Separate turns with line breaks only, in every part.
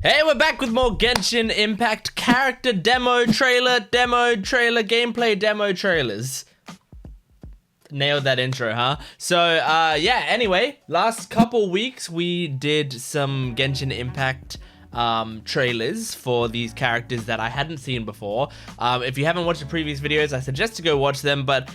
Hey, we're back with more Genshin Impact character demo trailer, gameplay demo trailers. Nailed that intro, huh? So, yeah, anyway, last couple weeks we did some Genshin Impact trailers for these characters that I hadn't seen before. If you haven't watched the previous videos, I suggest to go watch them, but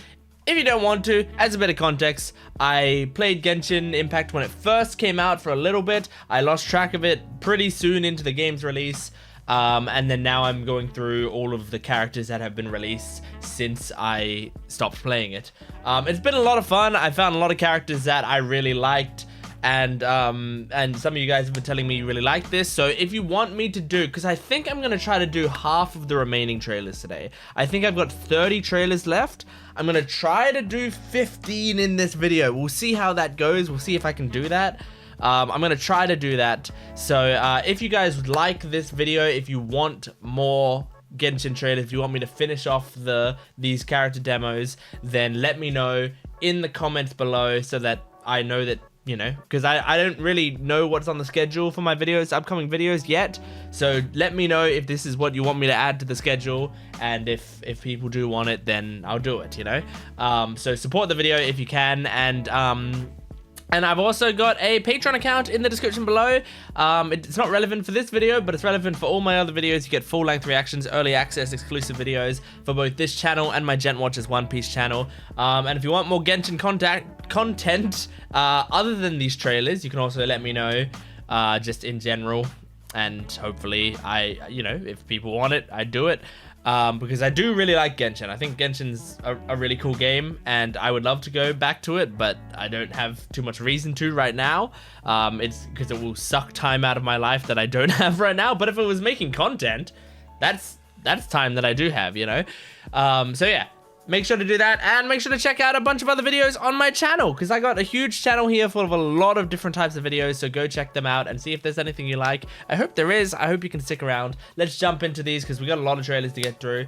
if you don't want to, as a bit of context, I played Genshin Impact when it first came out for a little bit. I lost track of it pretty soon into the game's release, and then now I'm going through all of the characters that have been released since I stopped playing it. It's been a lot of fun. I found a lot of characters that I really liked, and some of you guys have been telling me you really like this. So if you want me to do, because I think I'm gonna try to do half of the remaining trailers today. I think I've got 30 trailers left. I'm gonna try to do 15 in this video. We'll see how that goes. We'll see if I can do that. I'm gonna try to do that. So if you guys like this video, if you want more Genshin trailers, if you want me to finish off these character demos, then let me know in the comments below so that I know that, you know, because I don't really know what's on the schedule for my upcoming videos yet. So let me know if this is what you want me to add to the schedule, and if people do want it, then I'll do it, you know. So support the video if you can, and I've also got a Patreon account in the description below. It's not relevant for this video, but it's relevant for all my other videos. You get full-length reactions, early access, exclusive videos for both this channel and my Gent Watchers One Piece channel. And if you want more Genshin content other than these trailers, you can also let me know just in general. And hopefully, you know, if people want it, I do it. Because I do really like Genshin. I think Genshin's a really cool game, and I would love to go back to it, but I don't have too much reason to right now. It's because it will suck time out of my life that I don't have right now. But if it was making content, that's time that I do have, you know. So yeah, make sure to do that, and make sure to check out a bunch of other videos on my channel, because I got a huge channel here full of a lot of different types of videos. So go check them out and see if there's anything you like. I hope there is. I hope you can stick around. Let's jump into these, because we got a lot of trailers to get through.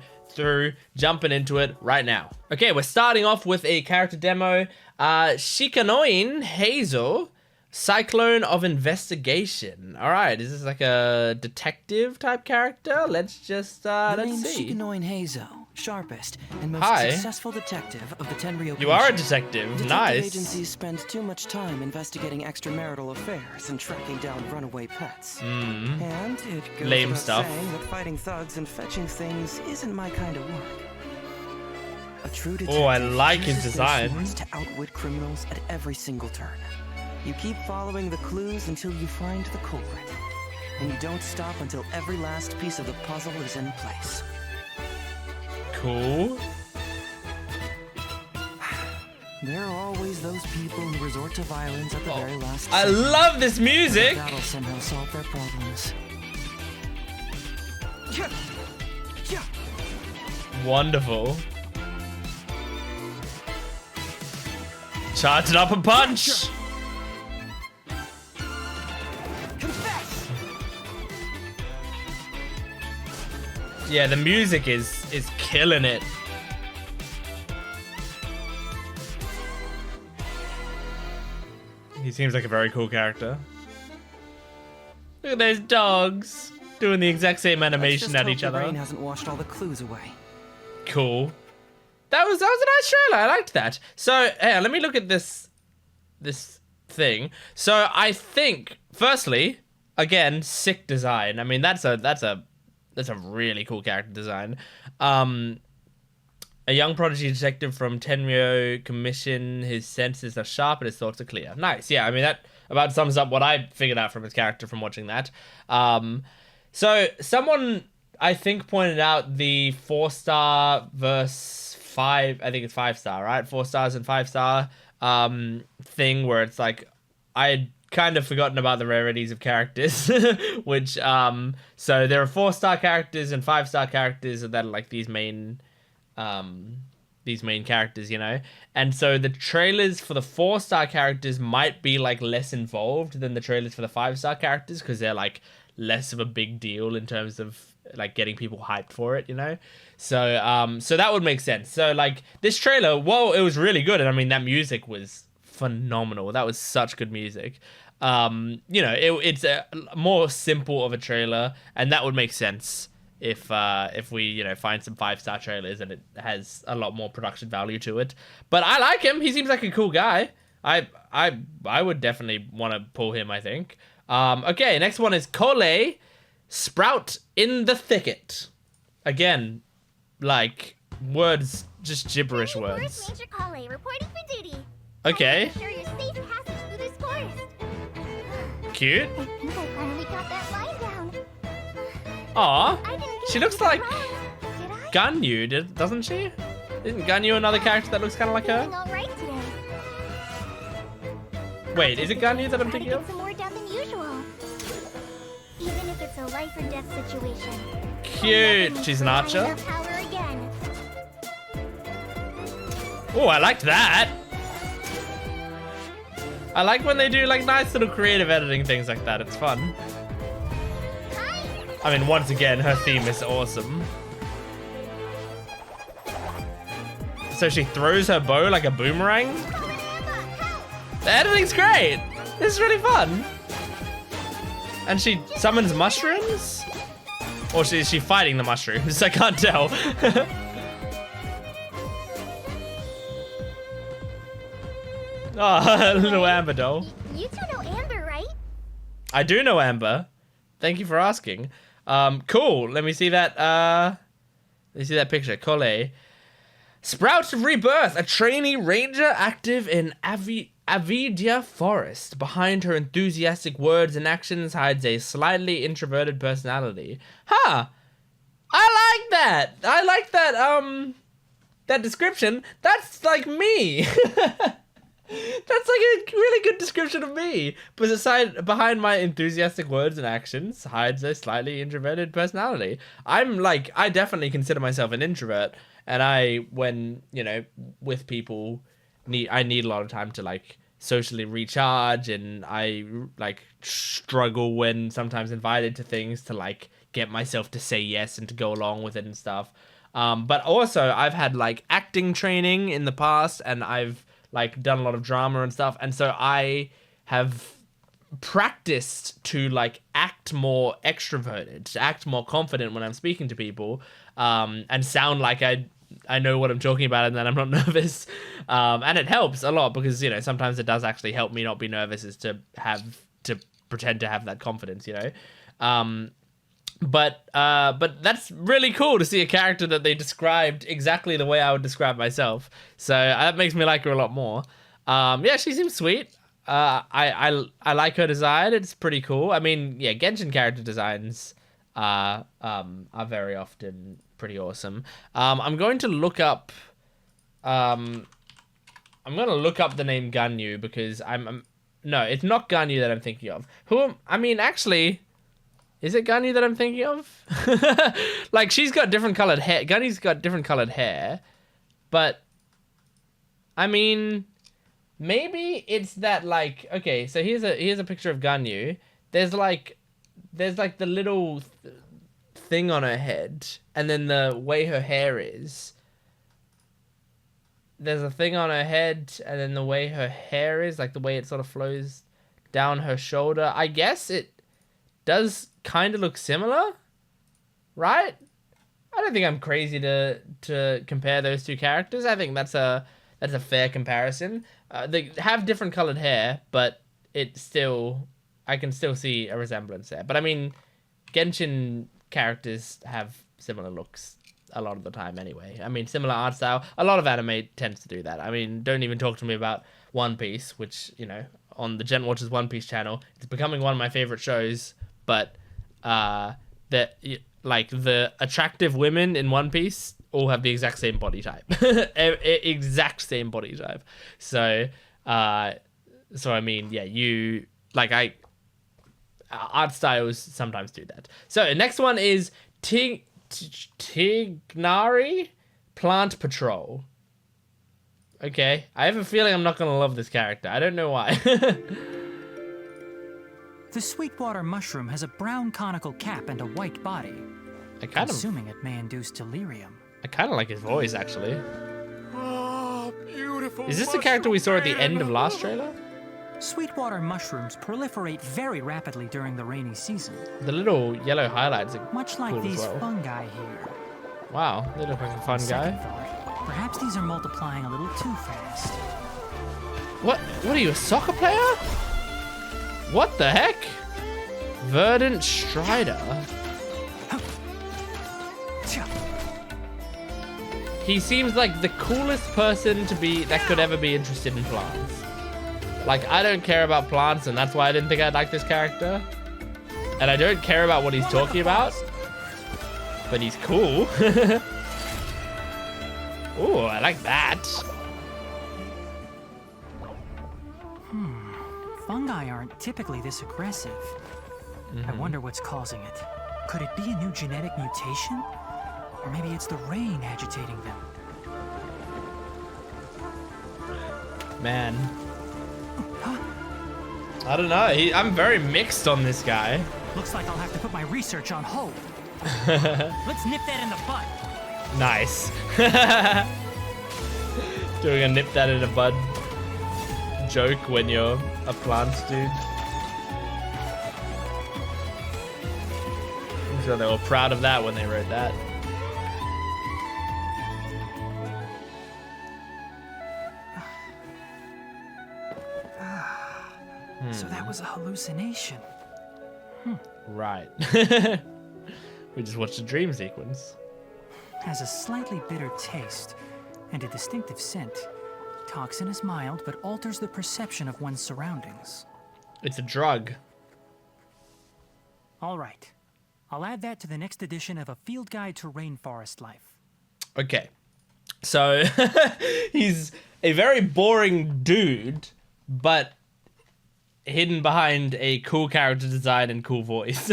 Jumping into it right now. Okay, we're starting off with a character demo. Shikanoin Heizou, Cyclone of Investigation. All right, is this like a detective type character? Let's just let's see.
Shikanoin Heizou, sharpest and most successful detective of the Tenryou.
You are a detective. Nice.
Agencies spend too much time investigating extramarital affairs and tracking down runaway pets. And it goes
lame
without
stuff.
saying that fighting thugs and fetching things isn't my kind of work. A true detective
I like his
uses their
design.
swords to outwit criminals at every single turn. You keep following the clues until you find the culprit, and you don't stop until every last piece of the puzzle is in place.
Cool.
There are always those people who resort to violence at the very last
I
second.
love this music.
That'll somehow solve their problems.
Wonderful. Charge it up a punch.
Confess!
Yeah, the music is killing it. He seems like a very cool character. Look at those dogs doing the exact same animation at each other.
The rain hasn't washed all the clues away.
Cool. That was a nice trailer. I liked that. So, hey, let me look at this thing. So, I think, firstly, again, sick design. I mean, that's a really cool character design. A young prodigy detective from Tenryou Commission. His senses are sharp and his thoughts are clear. Nice. Yeah, I mean, that about sums up what I figured out from his character from watching that. So someone, I think, pointed out the 4-star versus 5, I think it's 5-star, right? 4 stars and 5-star thing where it's like, I had kind of forgotten about the rarities of characters, which, so there are 4-star characters and 5-star characters that are like these main characters, you know? And so the trailers for the 4-star characters might be like less involved than the trailers for the 5-star characters, because they're like less of a big deal in terms of like getting people hyped for it, you know? So so that would make sense. So like this trailer, whoa, it was really good. And I mean, that music was phenomenal. That was such good music. You know, it's a more simple of a trailer, and that would make sense if we, you know, find some 5-star trailers and it has a lot more production value to it. But I like him. He seems like a cool guy. I would definitely want to pull him, I think. Okay, next one is Collei, Sprout in the Thicket. Again, like, words, just gibberish words.
Forest Ranger Collei reporting for duty.
Okay.
Ensure your safe passage through this forest.
Cute.
I think I finally got that line down.
Aw,
I didn't get
she looks
anything
like
wrong, did I?
Ganyu, doesn't she? Isn't Ganyu another character that looks kind of like
Feeling
her?
all right today.
Wait, is it Ganyu that I'm
Try to
thinking
get
of?
some more depth than usual. Even if it's a life or death situation.
Cute. She's an archer.
Her power again.
Oh, I liked that. I like when they do like nice little creative editing things like that. It's fun. I mean, once again, her theme is awesome. So she throws her bow like a boomerang. The editing's great. This is really fun. And she summons mushrooms? Or is she fighting the mushrooms? I can't tell. Oh, little Amber doll.
You two know Amber, right?
I do know Amber. Thank you for asking. Cool. Let me see that. Let me see that picture. Collei. Sprout of Rebirth, a trainee ranger active in Avidia Forest. Behind her enthusiastic words and actions hides a slightly introverted personality. Huh. I like that. I like that, that description. That's like me. That's like a really good description of me. But behind my enthusiastic words and actions hides a slightly introverted personality. I definitely consider myself an introvert. And when, you know, with people, I need a lot of time to, like, socially recharge. And I, like, struggle when sometimes invited to things to, like, get myself to say yes and to go along with it and stuff. But also, I've had, like, acting training in the past. And I've, like, done a lot of drama and stuff. And so I have practiced to, like, act more extroverted, to act more confident when I'm speaking to people, and sound like I know what I'm talking about and that I'm not nervous. And it helps a lot because, you know, sometimes it does actually help me not be nervous, is to pretend to have that confidence, you know? But that's really cool to see a character that they described exactly the way I would describe myself. So that makes me like her a lot more. Yeah, she seems sweet. I like her design. It's pretty cool. I mean, yeah, Genshin character designs are very often pretty awesome. I'm going to look up the name Ganyu because no, it's not Ganyu that I'm thinking of. Actually, is it Ganyu that I'm thinking of? Like, she's got different colored hair. Ganyu's got different colored hair, but I mean, maybe it's that, like, okay, so here's a picture of Ganyu. There's like the little thing on her head, and then the way her hair is. There's a thing on her head, and then the way her hair is, like the way it sort of flows down her shoulder. I guess it does kind of look similar, right? I don't think I'm crazy to compare those two characters. I think that's a fair comparison. They have different colored hair, but I can still see a resemblance there. But I mean, Genshin characters have similar looks a lot of the time anyway. I mean, similar art style. A lot of anime tends to do that. I mean, don't even talk to me about One Piece, which, you know, on the Gent Watchers One Piece channel, it's becoming one of my favorite shows. But the attractive women in One Piece all have the exact same body type. Exact same body type. So I mean, yeah, art styles sometimes do that. So next one is Tighnari Plant Patrol. Okay, I have a feeling I'm not gonna love this character. I don't know why.
The sweetwater mushroom has a brown conical cap and a white body. Assuming it may induce delirium.
I kind of like his voice, actually.
Oh, beautiful.
Is this the character we saw at the end of last trailer?
Sweetwater mushrooms proliferate very rapidly during the rainy season.
The little yellow highlights are
Much like
cool as
these
well.
fungi here.
Wow, they look like a fun
Second
guy.
thought, perhaps these are multiplying a little too fast.
What are you, a soccer player? What the heck? Verdant Strider. He seems like the coolest person that could ever be interested in plants. Like, I don't care about plants, and that's why I didn't think I'd like this character. And I don't care about what he's talking about. But he's cool. Ooh, I like that.
Fungi aren't typically this aggressive. I wonder what's causing it. Could it be a new genetic mutation? Or maybe it's the rain agitating them.
Man. I don't know. I'm very mixed on this guy.
Looks like I'll have to put my research on hold. Let's nip that in the bud.
Nice. Doing a nip that in the bud joke when you're a plant dude. I'm sure they were proud of that when they wrote that.
So that was a hallucination.
Right. We just watched a dream sequence.
Has a slightly bitter taste and a distinctive scent. Toxin is mild, but alters the perception of one's surroundings.
It's a drug.
All right. I'll add that to the next edition of A Field Guide to Rainforest Life.
Okay. So, he's a very boring dude, but hidden behind a cool character design and cool voice.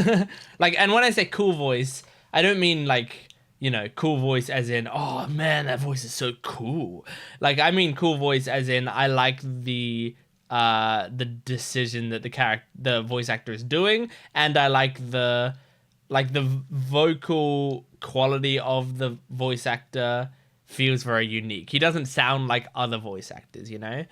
Like, and when I say cool voice, I don't mean like, you know, cool voice as in, oh man, that voice is so cool. Like, I mean cool voice as in I like the decision that the voice actor is doing, and I like the vocal quality of the voice actor feels very unique. He doesn't sound like other voice actors, you know?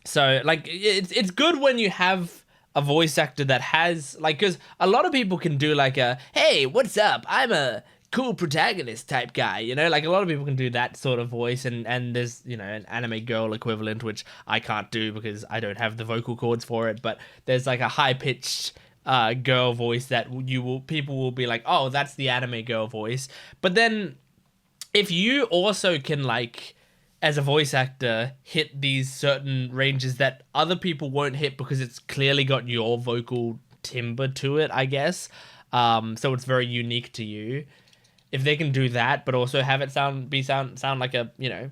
So, like, it's good when you have a voice actor that has, like, because a lot of people can do, like, a, hey, what's up? I'm a cool protagonist type guy, you know? Like, a lot of people can do that sort of voice, and there's, you know, an anime girl equivalent, which I can't do because I don't have the vocal cords for it, but there's, like, a high-pitched girl voice that people will be like, oh, that's the anime girl voice. But then, if you also can, like, as a voice actor, hit these certain ranges that other people won't hit because it's clearly got your vocal timbre to it, I guess. So it's very unique to you. If they can do that, but also have it sound like a, you know,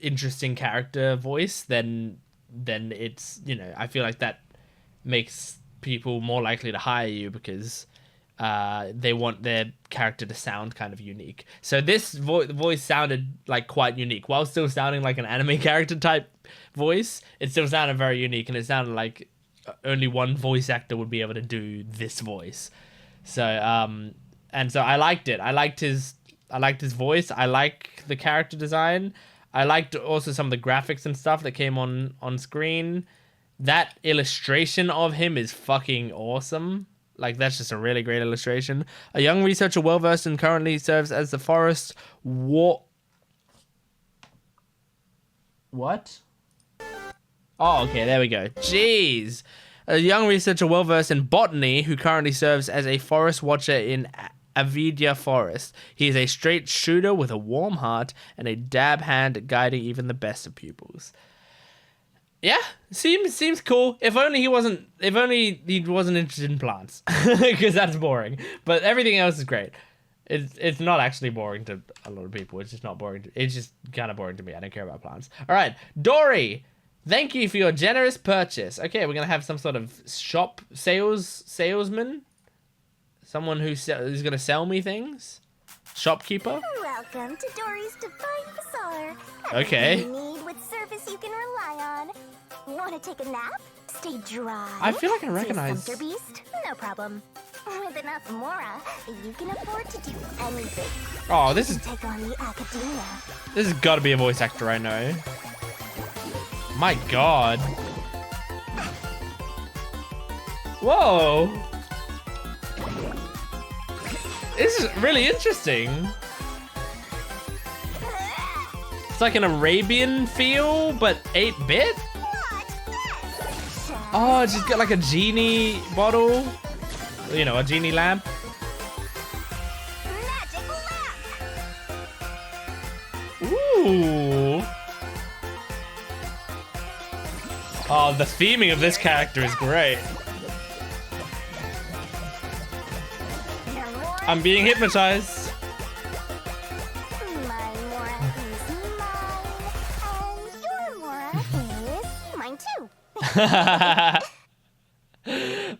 interesting character voice, then it's, you know, I feel like that makes people more likely to hire you because they want their character to sound kind of unique. So this voice sounded like quite unique while still sounding like an anime character type voice. It still sounded very unique, and it sounded like only one voice actor would be able to do this voice. So and so I liked it. I liked his voice. I like the character design. I liked also some of the graphics and stuff that came on screen. That illustration of him is fucking awesome. Like, that's just a really great illustration. A young researcher well-versed and currently serves as the forest What? Oh, okay, there we go. Jeez. A young researcher well-versed in botany who currently serves as a forest watcher in Avidia Forest. He is a straight shooter with a warm heart and a dab hand at guiding even the best of pupils. Yeah, seems cool. If only he wasn't interested in plants, because that's boring. But everything else is great. It's not actually boring to a lot of people. It's just not boring. It's just kind of boring to me. I don't care about plants. All right, Dori, thank you for your generous purchase. Okay, we're gonna have some sort of shop salesman, someone who's gonna sell me things. Shopkeeper.
Welcome to Dori's Divine Bazaar.
Okay.
Everything you need with service you can rely on. Want to take a nap? Stay dry.
I feel like I recognize.
See a sumpter beast? No problem. With enough mora, you can afford to do anything.
Oh, this is
Take on the academia.
This has got to be a voice actor I know. My god. Whoa. This is really interesting. It's like an Arabian feel, but 8-bit? Oh, she's got like a genie bottle. You know, a genie lamp. Ooh. Oh, the theming of this character is great. I'm being hypnotized.
My Mora is mine, and your Mora is mine too.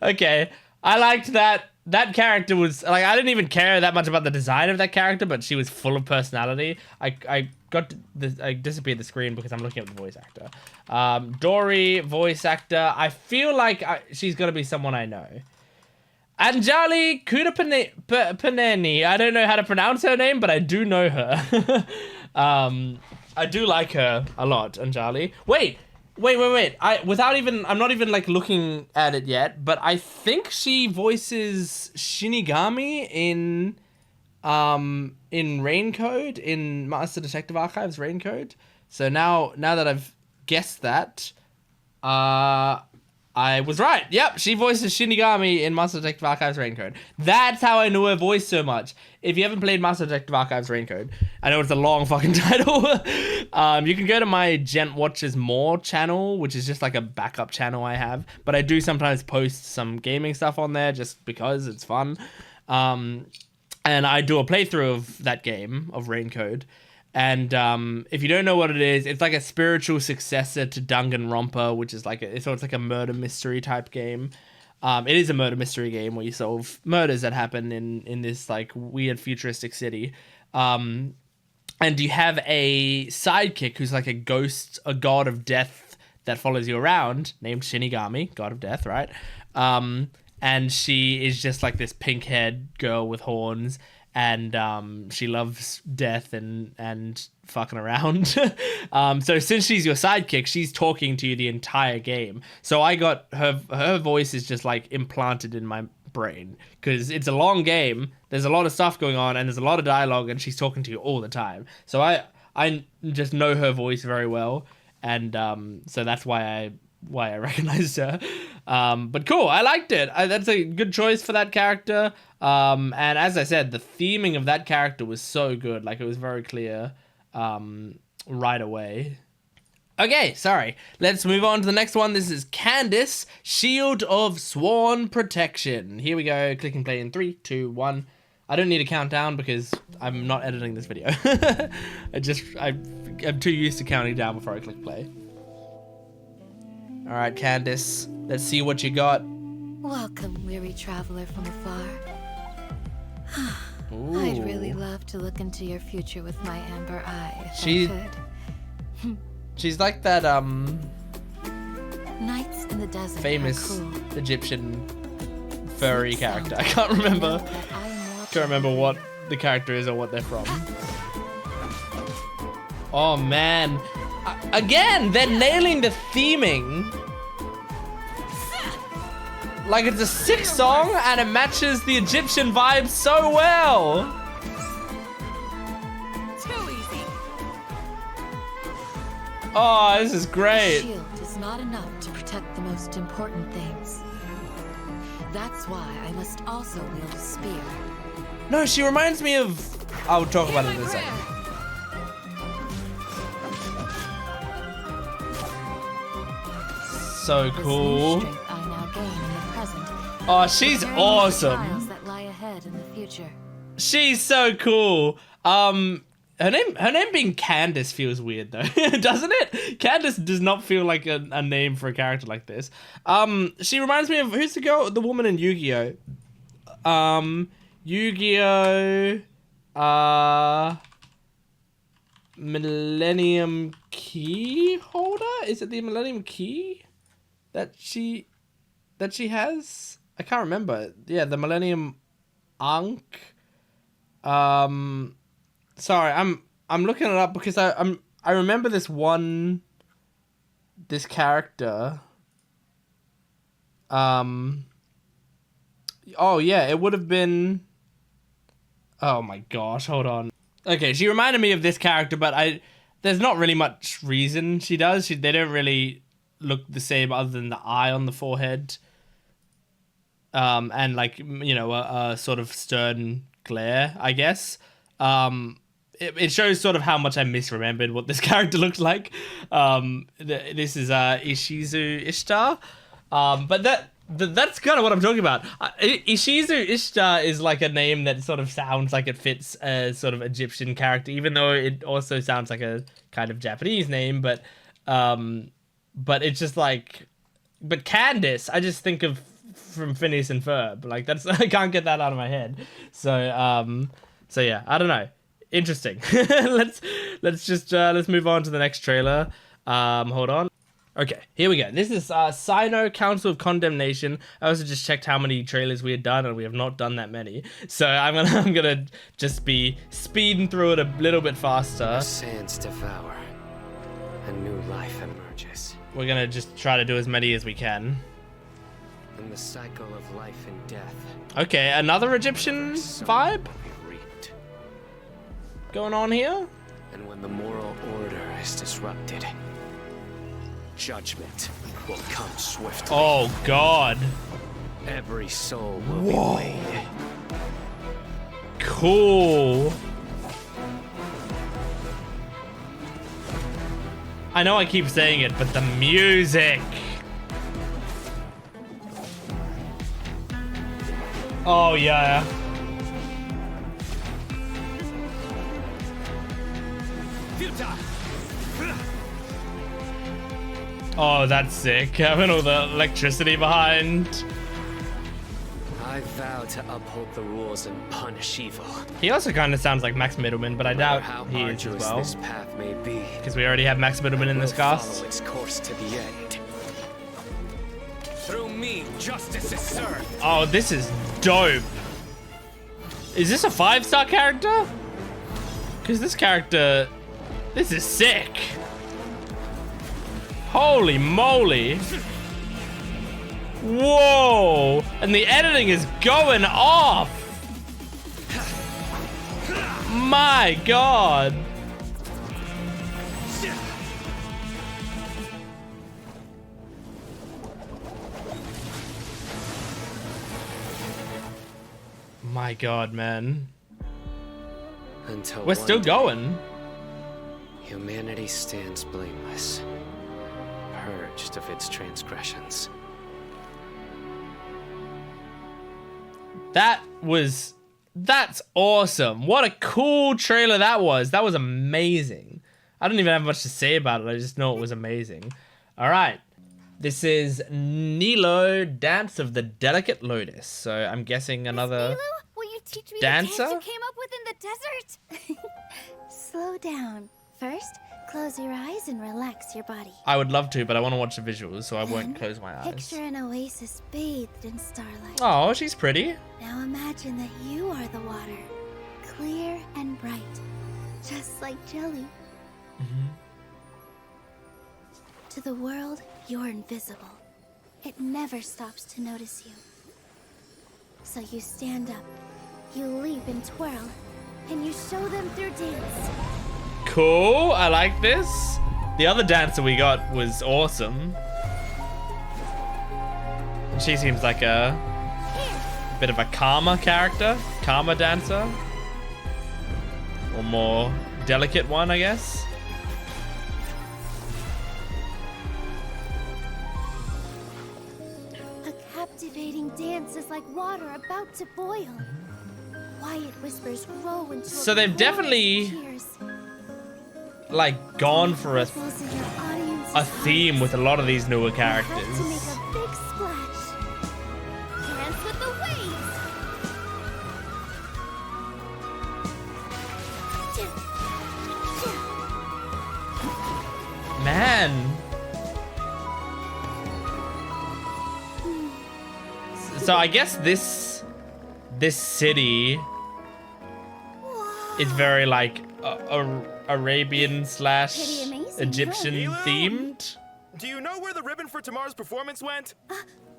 Okay, I liked that. That character was like, I didn't even care that much about the design of that character, but she was full of personality. I disappeared the screen because I'm looking at the voice actor. Dori, voice actor. I feel like she's gonna be someone I know. Anjali Kudapaneni. I don't know how to pronounce her name, but I do know her. I do like her a lot, Anjali. Wait. I'm not even like looking at it yet, but I think she voices Shinigami in Raincode, in Master Detective Archives Raincode. So now that I've guessed that, I was right. Yep, she voices Shinigami in Master Detective Archives Raincode. That's how I know her voice so much. If you haven't played Master Detective Archives Raincode, I know it's a long fucking title. You can go to my Gent Watches More channel, which is just like a backup channel I have. But I do sometimes post some gaming stuff on there just because it's fun. And I do a playthrough of that game, of Raincode. And if you don't know what it is, it's like a spiritual successor to Danganronpa, which is like it's like a murder mystery type game. It is a murder mystery game where you solve murders that happen in this like weird futuristic city. And you have a sidekick who's like a ghost, a god of death that follows you around, named Shinigami, god of death, right? And she is just like this pink-haired girl with horns. And she loves death and fucking around. So since she's your sidekick, she's talking to you the entire game. So I got her voice is just like implanted in my brain because it's a long game. There's a lot of stuff going on and there's a lot of dialogue and she's talking to you all the time. So I just know her voice very well. And so that's why I recognized her. But cool, I liked it. That's a good choice for that character. And as I said, the theming of that character was so good. Like, it was very clear right away. Okay, sorry. Let's move on to the next one. This is Candace, Shield of Sworn Protection. Here we go. Click and play in 3, 2, 1. I don't need a countdown because I'm not editing this video. I'm too used to counting down before I click play. All right, Candace, let's see what you got.
Welcome, weary traveler from afar.
Ooh.
I'd really love to look into your future with my amber eye if I could.
She's like that
Nights in the desert
famous
are cool.
Egyptian furry character. I can't remember. Can't remember what the character is or what they're from. Oh man. Again, they're nailing the theming. Like, it's a sick song and it matches the Egyptian vibe so well.
Too easy.
Oh, this is great.
A shield is not enough to protect the most important things. That's why I must also wield a spear.
No, she reminds me of... I'll talk about it in a second. So cool. Oh, she's awesome.
That lie ahead in the future.
She's so cool. Her name being Candace feels weird though, doesn't it? Candace does not feel like a name for a character like this. She reminds me of, who's the girl, the woman in Yu-Gi-Oh? Yu-Gi-Oh, Millennium Key holder? Is it the Millennium Key that she has? I can't remember. Yeah, the Millennium Ankh. Sorry, I'm looking it up because I remember this one this character. Oh yeah, it would have been. Oh my gosh, hold on. Okay, she reminded me of this character, but there's not really much reason she does. They don't really look the same other than the eye on the forehead. And like, you know, a sort of stern glare, I guess. It shows sort of how much I misremembered what this character looked like. This is Ishizu Ishtar. But that's kind of what I'm talking about. Ishizu Ishtar is like a name that sort of sounds like it fits a sort of Egyptian character, even though it also sounds like a kind of Japanese name. But it's just like, but Candace, I just think of from Phineas and Ferb. Like that's I can't get that out of my head. So yeah, I don't know. Interesting. let's move on to the next trailer. Hold on. Okay, here we go. This is Cyno Council of Condemnation. I also just checked how many trailers we had done, and we have not done that many. So I'm gonna just be speeding through it a little bit faster.
Sands devour. A new life emerges.
We're gonna just try to do as many as we can.
In the cycle of life and death.
Okay, another Egyptian vibe
Will be reaped.
going on here.
And when the moral order is disrupted, judgment will come swiftly.
Oh God.
Every soul will be weighed.
Cool. I know I keep saying it, but the music. Oh yeah. Oh, that's sick. Having all the electricity behind.
I vow to uphold the rules and punish evil.
He also kind of sounds like Max Mittelman, but I doubt
How
he is as
arduous
well.
this path may be,
Because we already have Max Mittelman in this
will
cast.
follow its course to the end. Through me, justice is served.
Oh, this is dope. Is this a 5-star character? Because this character... This is sick. Holy moly. Whoa. And the editing is going off. My God. My God, man.
Until
We're still
one day,
going.
humanity stands blameless, purged of its transgressions.
That's awesome. What a cool trailer that was. That was amazing. I don't even have much to say about it. I just know it was amazing. All right. This is Nilou, Dance of the Delicate Lotus. So I'm guessing another...
Nilou, will you teach me
dancer?
the dance you came up with in the desert? Slow down. First, close your eyes and relax your body.
I would love to, but I want to watch the visuals, so I
Then,
won't close my eyes.
Picture an oasis bathed in starlight.
Oh, she's pretty.
Now imagine that you are the water, clear and bright, just like jelly. To the world, you're invisible. It never stops to notice you. So you stand up, you leap and twirl, and you show them through dance.
Cool, I like this. The other dancer we got was awesome. And she seems like a bit of a calmer character, calmer dancer. Or more delicate one, I guess.
A captivating dance is like water about to boil. Quiet whispers grow into
So they've definitely like gone for a theme with a lot of these newer characters.
To make a big splash. Dance with the waves.
Man. So I guess this city is very like Arabian /
Pretty amazing,
Egyptian
huh?
themed.
do you know where the ribbon for tomorrow's performance went?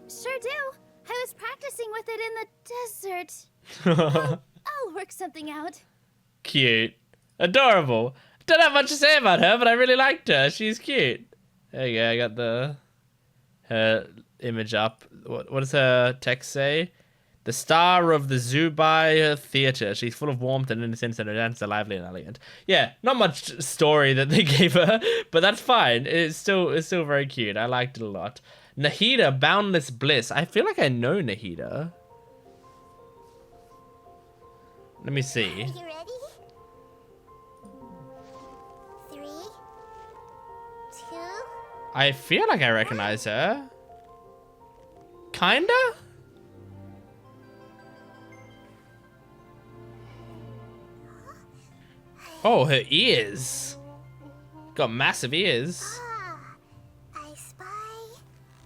Sure do. I was practicing with it in the desert. I'll work something out.
Cute. Adorable. Don't have much to say about her, but I really liked her. She's cute. There you go. I got her image up. What does her text say? The star of the Zubai Theatre. She's full of warmth and innocence, and her dance are lively and elegant. Yeah, not much story that they gave her, but that's fine. It's still very cute. I liked it a lot. Nahida, Boundless Bliss. I feel like I know Nahida. Let me see.
Are you ready? 3, 2.
I feel like I recognize her. Kinda? Oh, her ears. Got massive ears.
I spy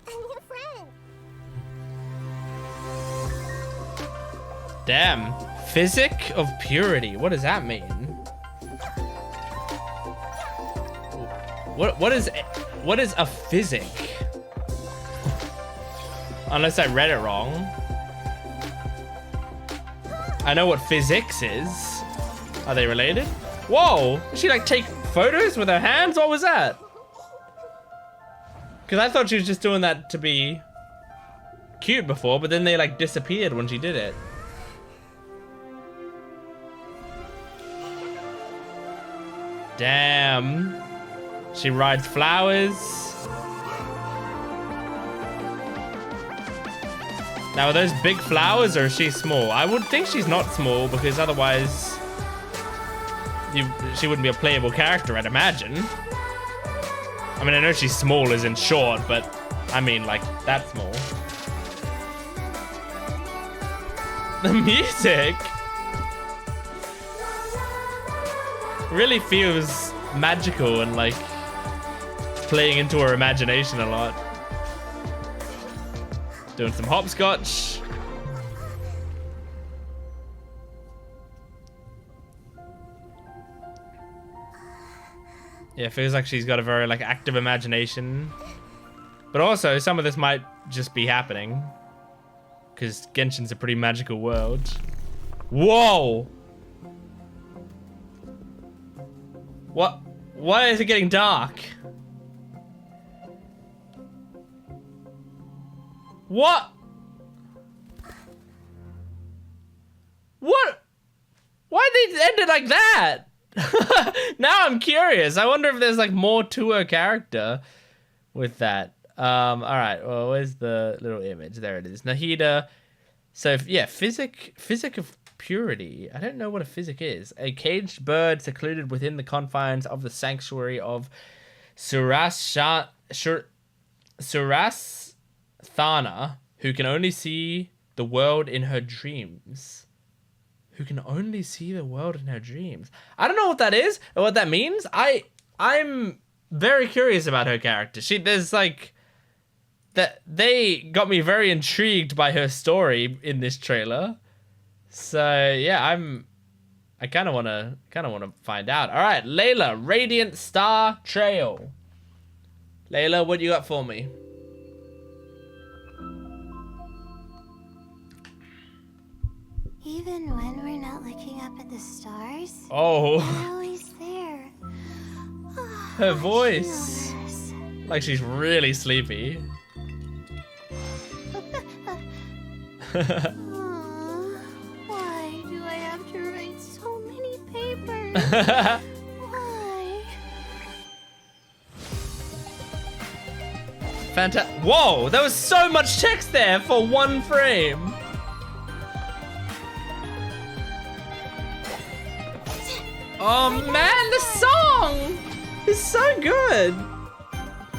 a new friend.
Damn. Physic of purity. What does that mean? What is a physic? Unless I read it wrong. I know what physics is. Are they related? Whoa! Did she like take photos with her hands? What was that? Because I thought she was just doing that to be cute before, but then they like disappeared when she did it. Damn. She rides flowers. Now, are those big flowers or is she small? I would think she's not small because otherwise she wouldn't be a playable character, I'd imagine. I mean, I know she's small as in short, but I mean like that small. The music really feels magical and like playing into her imagination a lot. Doing some hopscotch. Yeah, it feels like she's got a very like active imagination. But also some of this might just be happening because Genshin's a pretty magical world. Whoa! What? Why is it getting dark? What? What? Why did they end it like that? Now I'm curious. I wonder if there's like more to her character with that. All right. Well, where's the little image? There it is. Nahida. So yeah, physic of purity. I don't know what a physic is. A caged bird secluded within the confines of the sanctuary of Surasthana, who can only see the world in her dreams. Who can only see the world in her dreams. I don't know what that is or what that means. I'm very curious about her character. There's like that they got me very intrigued by her story in this trailer. So yeah, I kind of want to find out. All right, Layla, Radiant Star Trail. Layla, what you got for me?
Even when we're not looking up at the stars,
Oh,
they're always there.
her voice. Like she's really sleepy.
Aw, why do I have to write so many papers? Why?
Fantastic. Whoa, there was so much text there for one frame. Oh man, the song is so good.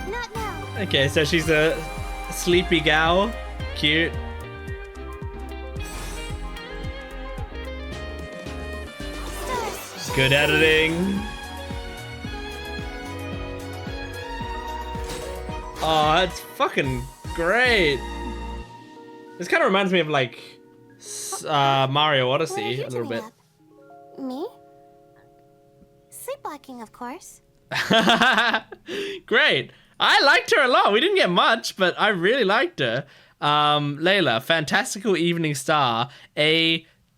Not now.
Okay, so she's a sleepy gal. Cute. Good editing. Oh, that's fucking great. This kind of reminds me of like Mario
What are
Odyssey
you
a little
doing
bit.
up? Me? Sleepwalking, of course.
Great. I liked her a lot. We didn't get much, but I really liked her. Layla, fantastical evening star,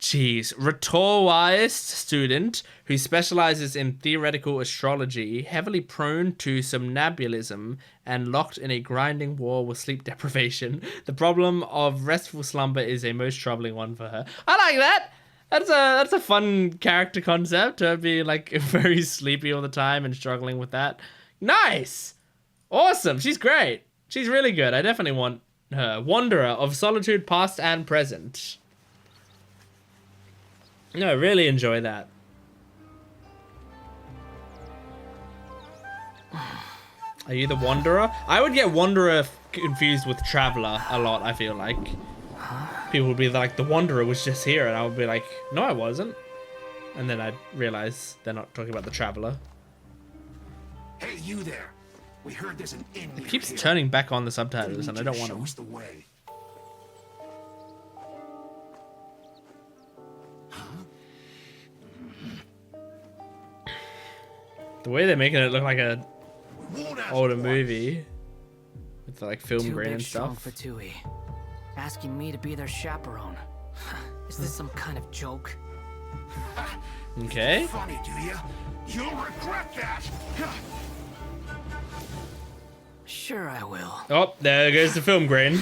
rhetorized student who specializes in theoretical astrology, heavily prone to somnambulism, and locked in a grinding war with sleep deprivation. The problem of restful slumber is a most troubling one for her. I like that. That's a fun character concept, to be like very sleepy all the time and struggling with that. Nice. Awesome. She's great. She's really good. I definitely want her. Wanderer of solitude past and present. No, really enjoy that. Are you the Wanderer? I would get Wanderer confused with Traveler a lot, I feel like. People would be like, the Wanderer was just here, and I would be like, no, I wasn't. And then I'd realize they're not talking about the Traveler.
Hey, you there. We heard there's an inn
It keeps
here.
turning back on the subtitles, and I don't want
Show
them.
us the way.
The way they're making it look like a
We won't ask
older
twice.
movie. With the, like, film
Too
grain
big
and
strong
stuff.
for Tui. Asking me to be their chaperone. Is this some kind of joke?
Okay.
Funny, do you? You'll regret that.
Sure I will.
Oh, there goes the film grain.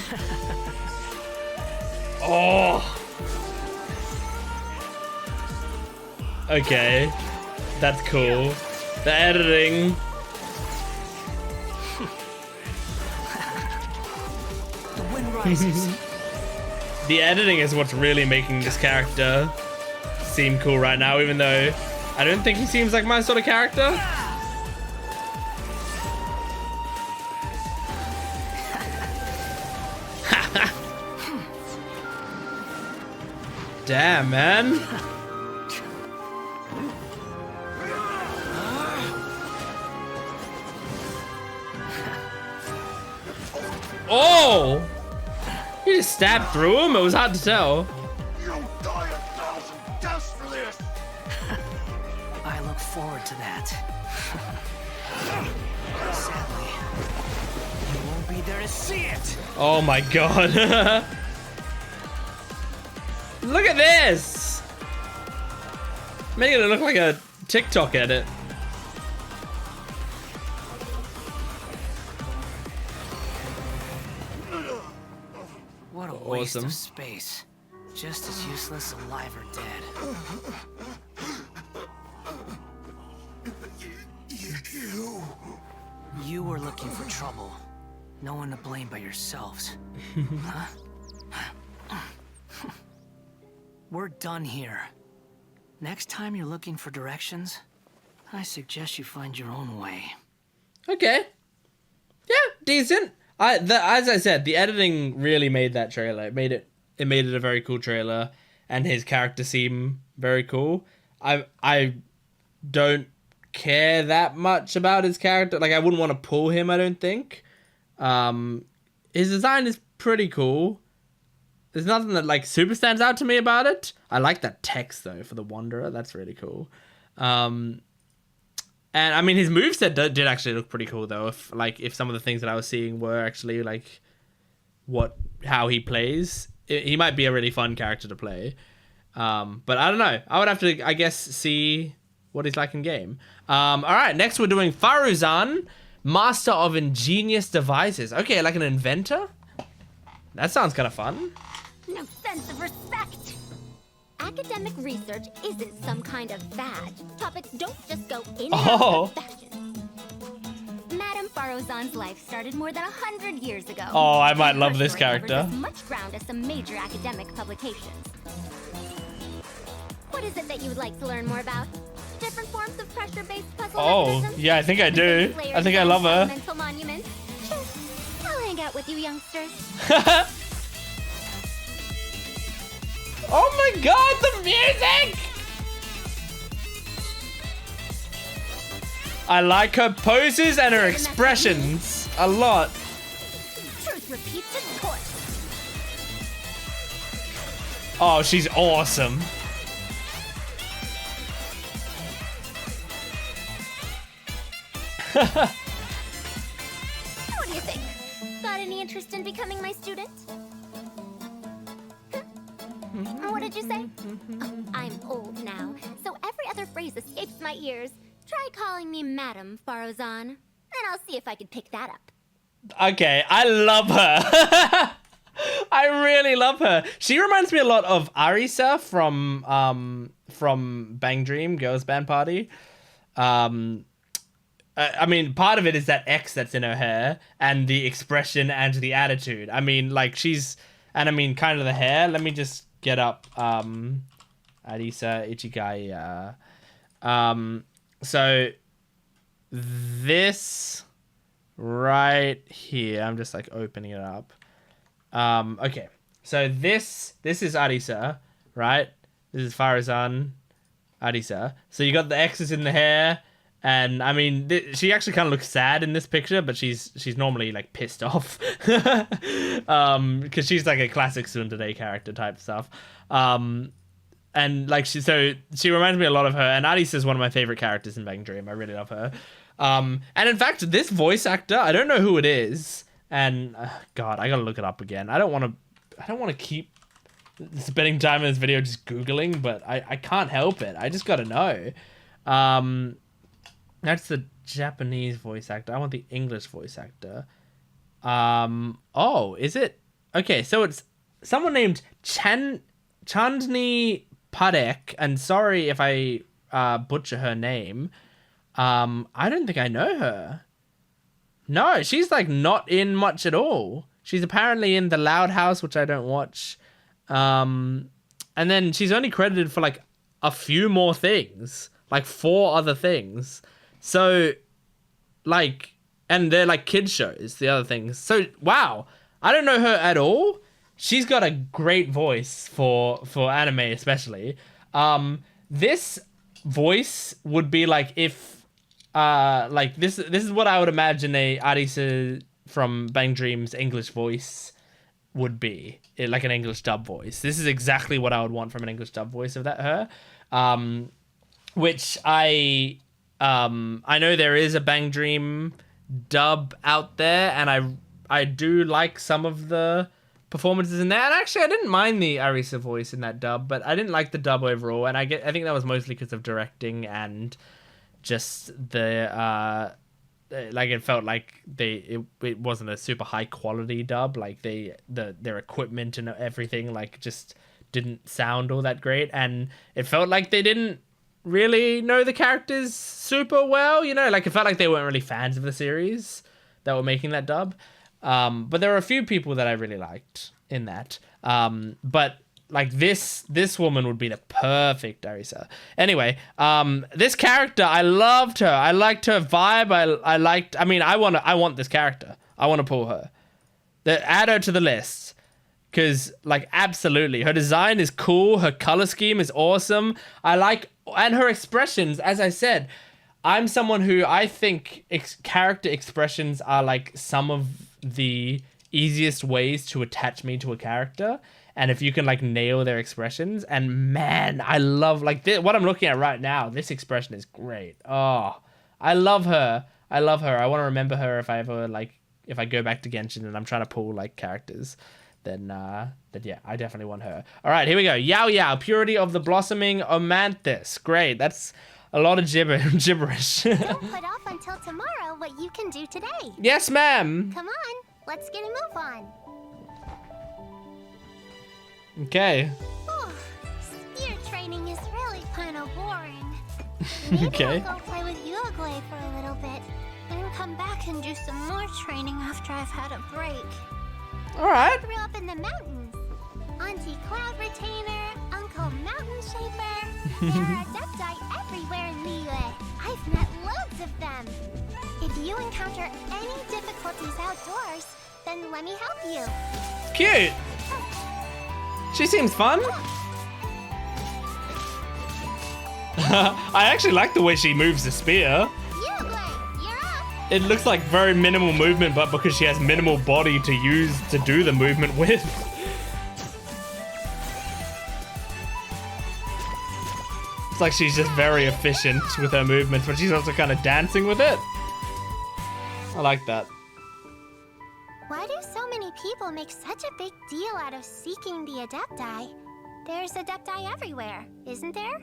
Oh. Okay. That's cool. The editing.
The wind rises.
The editing is what's really making this character seem cool right now, even though I don't think he seems like my sort of character. Damn, man. Oh! You just stabbed through him? It was hard to tell.
You'll die 1,000 deaths for this.
I look forward to that. Sadly, you won't be there to see it.
Oh my god. Look at this! Making it look like a TikTok edit.
What a waste
Awesome.
of space. Just as useless alive or dead. You were looking for trouble. No one to blame but yourselves. Huh? We're done here. Next time you're looking for directions, I suggest you find your own way.
Okay. Yeah, decent. As I said, the editing really made that trailer. It made it a very cool trailer, and his character seemed very cool. I don't care that much about his character. Like, I wouldn't want to pull him, I don't think. His design is pretty cool. There's nothing that like super stands out to me about it. I like that text though for the Wanderer. That's really cool. And I mean, his moveset did actually look pretty cool though. If some of the things that I was seeing were actually like how he plays, he might be a really fun character to play. But I don't know. I would have to, I guess, see what he's like in game. All right, next we're doing Faruzan, Master of Ingenious Devices. Okay, like an inventor? That sounds kind of fun.
No sense of respect. Academic research isn't some kind of fad. Topics don't just go in and out of fashion. Madame Faruzan's life started more than 100 years ago.
Oh, I might
And
love
her
this
story covers
character.
as much ground as some major academic publications. What is it that you would like to learn more about? Different forms of pressure-based puzzle mechanisms?
Yeah, I think I do.
Layers
I think I
of
love her.
Mental monuments? Sure. I'll hang out with you youngsters.
Oh my god, the music! I like her poses and her expressions a lot.
Truth repeats its course.
Oh, she's awesome.
any interest in becoming my student? What did you say? Oh, I'm old now, so every other phrase escapes my ears. Try calling me Madam, Faruzan, and I'll see if I can pick that up.
Okay, I love her. I really love her. She reminds me a lot of Arisa from Bang Dream Girls Band Party. I mean, part of it is that X that's in her hair and the expression and the attitude. I mean, like and I mean, kind of the hair. Let me just get up Arisa Ichigai. So this right here, I'm just like opening it up. Okay, so this is Arisa, right? This is Faruzan, Arisa. So you got the X's in the hair, and I mean, she actually kind of looks sad in this picture, but she's normally like pissed off, because she's like a classic tsundere character type stuff. And like she reminds me a lot of her, and Arisa is one of my favorite characters in Bang Dream. I really love her. And in fact, this voice actor, I don't know who it is. And God, I gotta look it up again. I don't want to keep spending time in this video just Googling, but I can't help it. I just gotta know. That's the Japanese voice actor. I want the English voice actor. Oh, is it? Okay, so it's someone named Chandni Padek, and sorry if I butcher her name. I don't think I know her. No, she's like not in much at all. She's apparently in The Loud House, which I don't watch. And then she's only credited for like a few more things, like 4 other things. So like, and they're like kids shows, the other things. So wow, I don't know her at all. She's got a great voice for anime, especially. This voice would be like if like this is what I would imagine a Arisa from Bang Dream's English voice would be, like an English dub voice. This is exactly what I would want from an English dub voice of her. Which I know there is a Bang Dream dub out there, and I do like some of the performances in there. And actually, I didn't mind the Arisa voice in that dub, but I didn't like the dub overall. And I think that was mostly because of directing and just the like it felt like it wasn't a super high quality dub. Like their equipment and everything like just didn't sound all that great, and it felt like they didn't really know the characters super well, you know, like it felt like they weren't really fans of the series that were making that dub. But there were a few people that I really liked in that. But like this woman would be the perfect Arisa. Anyway, this character, I loved her. I liked her vibe. I want this character. I want to pull her. Add her to the list. Because, like, absolutely. Her design is cool. Her color scheme is awesome. And her expressions, as I said, I'm someone who I think character expressions are, like, some of the easiest ways to attach me to a character. And if you can, like, nail their expressions. And, man, I love, like, what I'm looking at right now. This expression is great. Oh, I love her. I love her. I want to remember her if I ever, like, if I go back to Genshin and I'm trying to pull, like, characters. Then yeah, I definitely want her. All right, here we go. Yaoyao, Purity of the Blossoming Omanthus. Great, that's a lot of gibberish.
Don't put off until tomorrow what you can do today.
Yes, ma'am.
Come on, let's get a move on.
Okay.
Oh, spear training is really kind of boring. Maybe
Okay.
I'll go play with Uruguay for a little bit, then come back and do some more training after I've had a break.
All right.
I grew up in the mountains. Auntie Cloud Retainer, Uncle Mountain Shaper. There are adepti everywhere in Liyue. I've met loads of them. If you encounter any difficulties outdoors, then let me help you.
Cute. She seems fun. I actually like the way she moves the spear. It looks like very minimal movement, but because she has minimal body to use to do the movement with. It's like she's just very efficient with her movements, but she's also kind of dancing with it. I like that.
Why do so many people make such a big deal out of seeking the Adepti, there's Adepti everywhere, isn't there?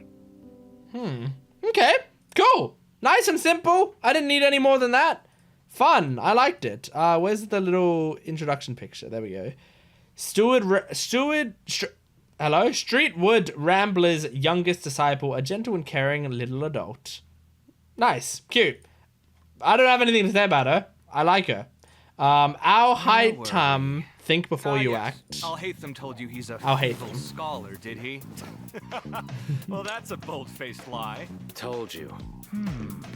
Okay, cool. Nice and simple. I didn't need any more than that. Fun. I liked it. Where's the little introduction picture? There we go. Streetwood Rambler's youngest disciple, a gentle and caring little adult. Nice. Cute. I don't have anything to say about her. I like her. Alhaitham, think before you act.
Alhaitham told you he's a
Alhaitham.
faithful scholar, did he? Well, that's a bold-faced lie.
Told you.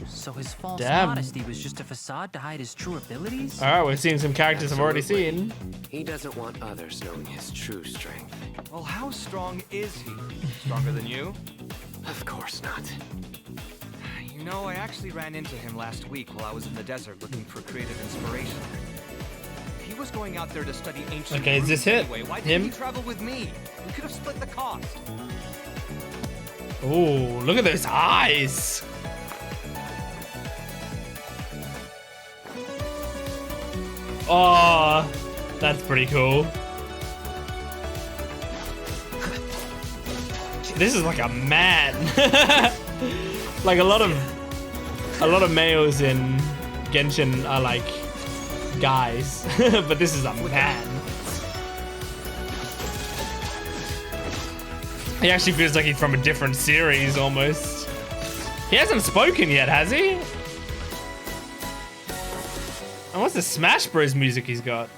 So his false
Damn.
modesty was just a facade to hide his true abilities?
Alright, we're seeing some characters I've already
Absolutely.
seen.
He doesn't want others knowing his true strength.
Well, how strong is he? Stronger than you?
Of course not.
You know, I actually ran into him last week while I was in the desert looking for creative inspiration. If he was going out there to study ancient
Okay, is this
runes
it?
anyway, why
Him?
didn't he travel with me? We could have split the cost.
Ooh, look at those eyes. Oh, that's pretty cool. This is like a man. Like a lot of males in Genshin are like guys, but this is a man. He actually feels like he's from a different series almost. He hasn't spoken yet, has he? And what's the Smash Bros music he's got?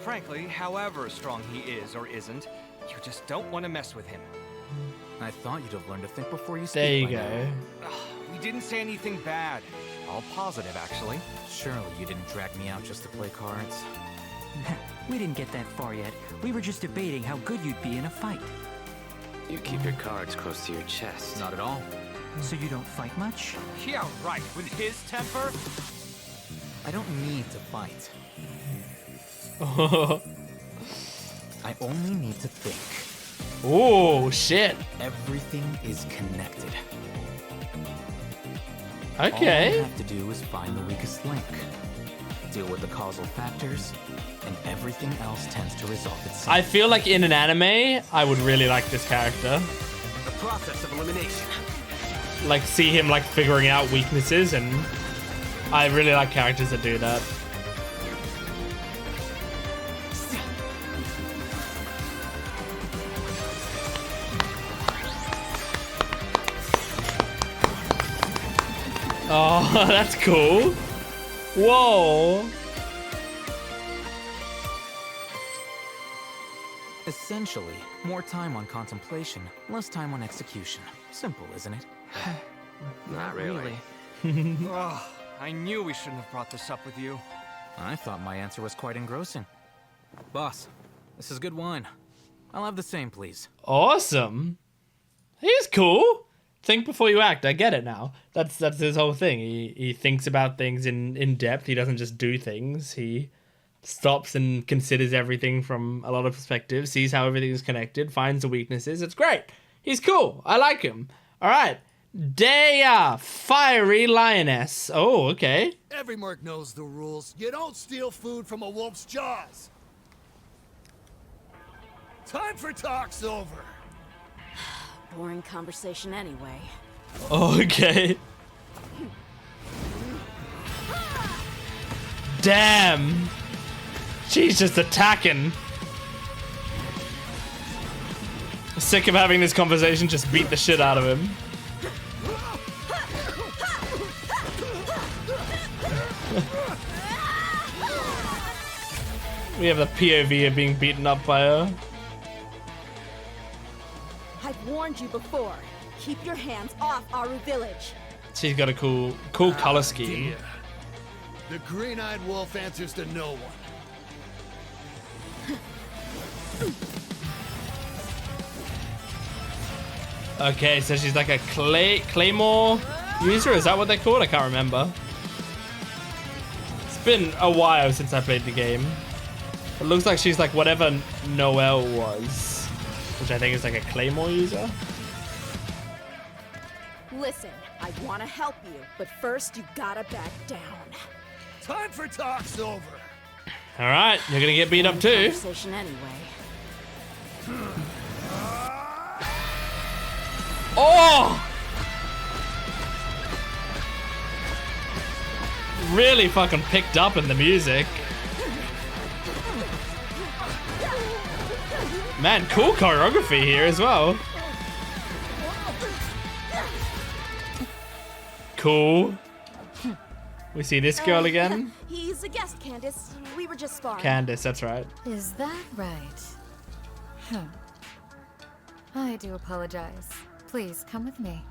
Frankly, however strong he is or isn't, you just don't want to mess with him.
I thought you'd have learned to think before you speak.
There you
by now.
go.
We didn't say anything bad. All positive, actually.
Surely you didn't drag me out just to play cards.
We didn't get that far yet. We were just debating how good you'd be in a fight.
You keep your cards close to your chest.
Not at all.
So you don't fight much?
Yeah, right. With his temper.
I don't need to fight. I only need to think.
Oh, shit.
Everything is connected.
Okay.
All I have to do is find the weakest link, deal with the causal factors, and everything else tends to resolve itself.
I feel like in an anime, I would really like this character.
The process of elimination.
Like, see him, like, figuring out weaknesses, and I really like characters that do that. Oh, that's cool. Whoa.
Essentially, more time on contemplation, less time on execution. Simple, isn't it?
Not really.
Ugh, I knew we shouldn't have brought this up with you.
I thought my answer was quite engrossing. Boss, this is good wine. I'll have the same, please.
Awesome. He's cool. Think before you act. I get it now. That's his whole thing. He thinks about things in depth. He doesn't just do things. He stops and considers everything from a lot of perspectives, sees how everything is connected, finds the weaknesses. It's great. He's cool. I like him. All right. Dehya, fiery lioness. Oh, okay.
Every merc knows the rules. You don't steal food from a wolf's jaws. Time for talks over.
Boring conversation anyway.
Okay. Damn. She's just attacking. Sick of having this conversation, just beat the shit out of him. We have the POV of being beaten up by her.
I've warned you before. Keep your hands off Aru village.
She's got a cool color scheme.
Dear. The green-eyed wolf answers to no one.
Okay, so she's like a claymore user. Is that what they're called? I can't remember. It's been a while since I played the game. It looks like she's like whatever Noelle was, which I think is like a claymore user.
Listen, I want to help you, but first you gotta back down.
Time for talks over.
All right, you're gonna get beat up too.
Conversation anyway.
Oh! Really fucking picked up in the music. Man, cool choreography here as well. Cool. We see this girl again.
He's a guest, Candace. We were just sparring.
Candace, that's right.
Is that right? I do apologize. Please come with me.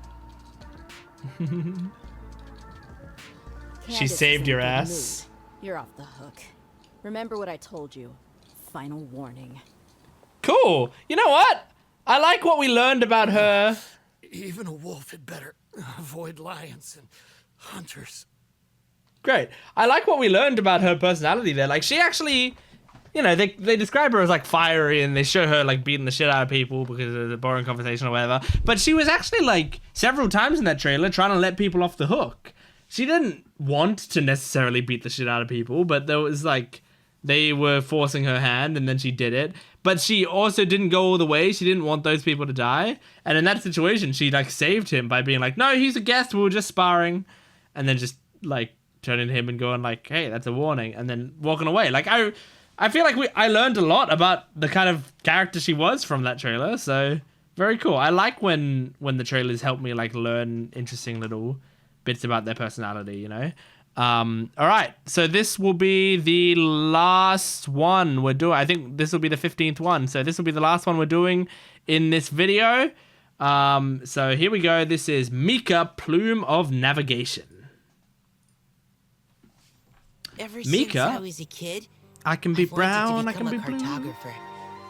She saved your ass.
You're off the hook. Remember what I told you. Final warning.
Cool. You know what? I like what we learned about her.
Even a wolf had better avoid lions and hunters.
Great. I like what we learned about her personality there. Like, she actually, you know, they describe her as like fiery and they show her like beating the shit out of people because of the boring conversation or whatever. But she was actually like several times in that trailer trying to let people off the hook. She didn't want to necessarily beat the shit out of people, but there was like, they were forcing her hand and then she did it. But she also didn't go all the way. She didn't want those people to die. And in that situation, she like saved him by being like, no, he's a guest. We were just sparring. And then just like turning to him and going like, hey, that's a warning. And then walking away. Like I feel like I learned a lot about the kind of character she was from that trailer. So very cool. I like when the trailers help me like learn interesting little bits about their personality, you know? All right, so this will be the last one we're doing. I think this will be the 15th one. So this will be the last one we're doing in this video. So here we go. This is Mika, Plume of Navigation.
Ever
Mika,
since I was a kid,
I can be
I've
brown,
wanted
I
to
can be
become a
blue.
cartographer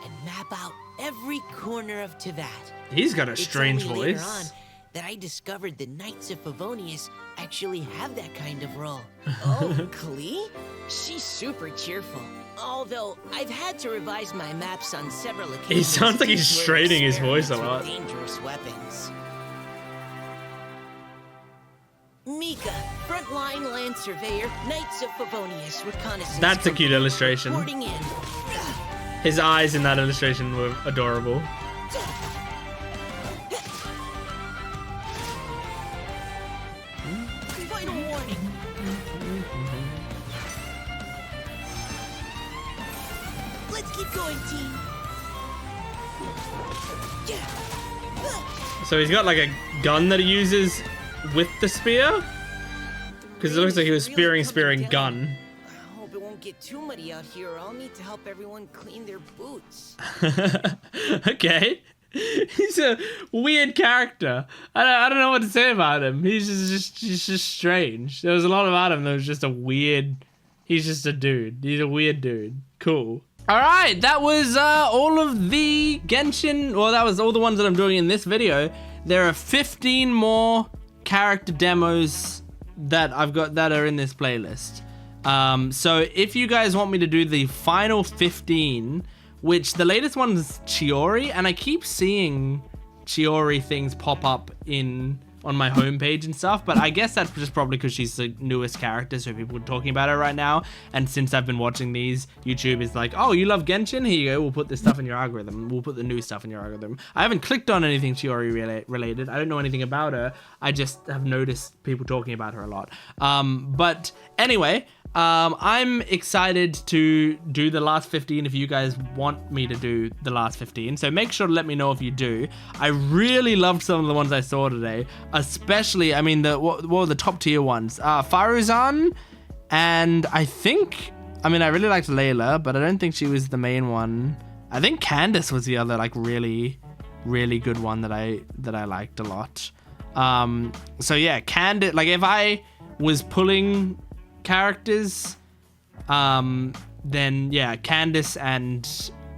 and map out every corner of Teyvat.
He's got a strange
it's only later
voice.
on that I discovered the Knights of Favonius actually have that kind of role.
Oh, Collei?
She's super cheerful. Although I've had to revise my maps on several occasions.
He sounds like he's
due to
straining his voice a
experiments with
lot.
dangerous weapons. Mika, frontline land surveyor, Knights of Favonius, reconnaissance.
That's a cute illustration.
Reporting in.
His eyes in that illustration were adorable.
Final warning. Let's keep going, team.
So he's got like a gun that he uses with the spear? Because it looks like he was spearing gun.
I hope it won't get too muddy out here, or I'll need to help everyone clean their boots.
Okay. He's a weird character. I don't know what to say about him. He's just strange. There was a lot about him that was just a weird... He's just a dude. He's a weird dude. Cool. Alright, that was all of the Genshin... Well, that was all the ones that I'm doing in this video. There are 15 more character demos that I've got that are in this playlist. So if you guys want me to do the final 15... Which the latest one is Chiori, and I keep seeing Chiori things pop up on my homepage and stuff, but I guess that's just probably because she's the newest character, so people are talking about her right now. And since I've been watching these, YouTube is like, oh, you love Genshin? Here you go, we'll put this stuff in your algorithm. We'll put the new stuff in your algorithm. I haven't clicked on anything Chiori related. I don't know anything about her. I just have noticed people talking about her a lot. But anyway... I'm excited to do the last 15 if you guys want me to do the last 15. So make sure to let me know if you do. I really loved some of the ones I saw today. Especially, I mean, what were the top tier ones? Faruzan, and I really liked Layla, but I don't think she was the main one. I think Candace was the other, like, really, really good one that I liked a lot. So yeah, Candace, like, if I was pulling characters, then yeah, Candace and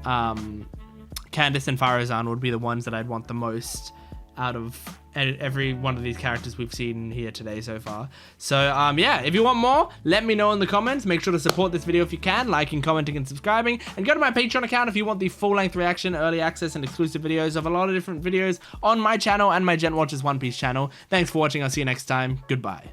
Faruzan would be the ones that I'd want the most out of every one of these characters we've seen here today so far. So yeah, if you want more, let me know in the comments. Make sure to support this video if you can, liking, commenting, and subscribing, and go to my Patreon account if you want the full-length reaction, early access, and exclusive videos of a lot of different videos on my channel and my Gent Watchers One Piece channel. Thanks for watching. I'll see you next time. Goodbye.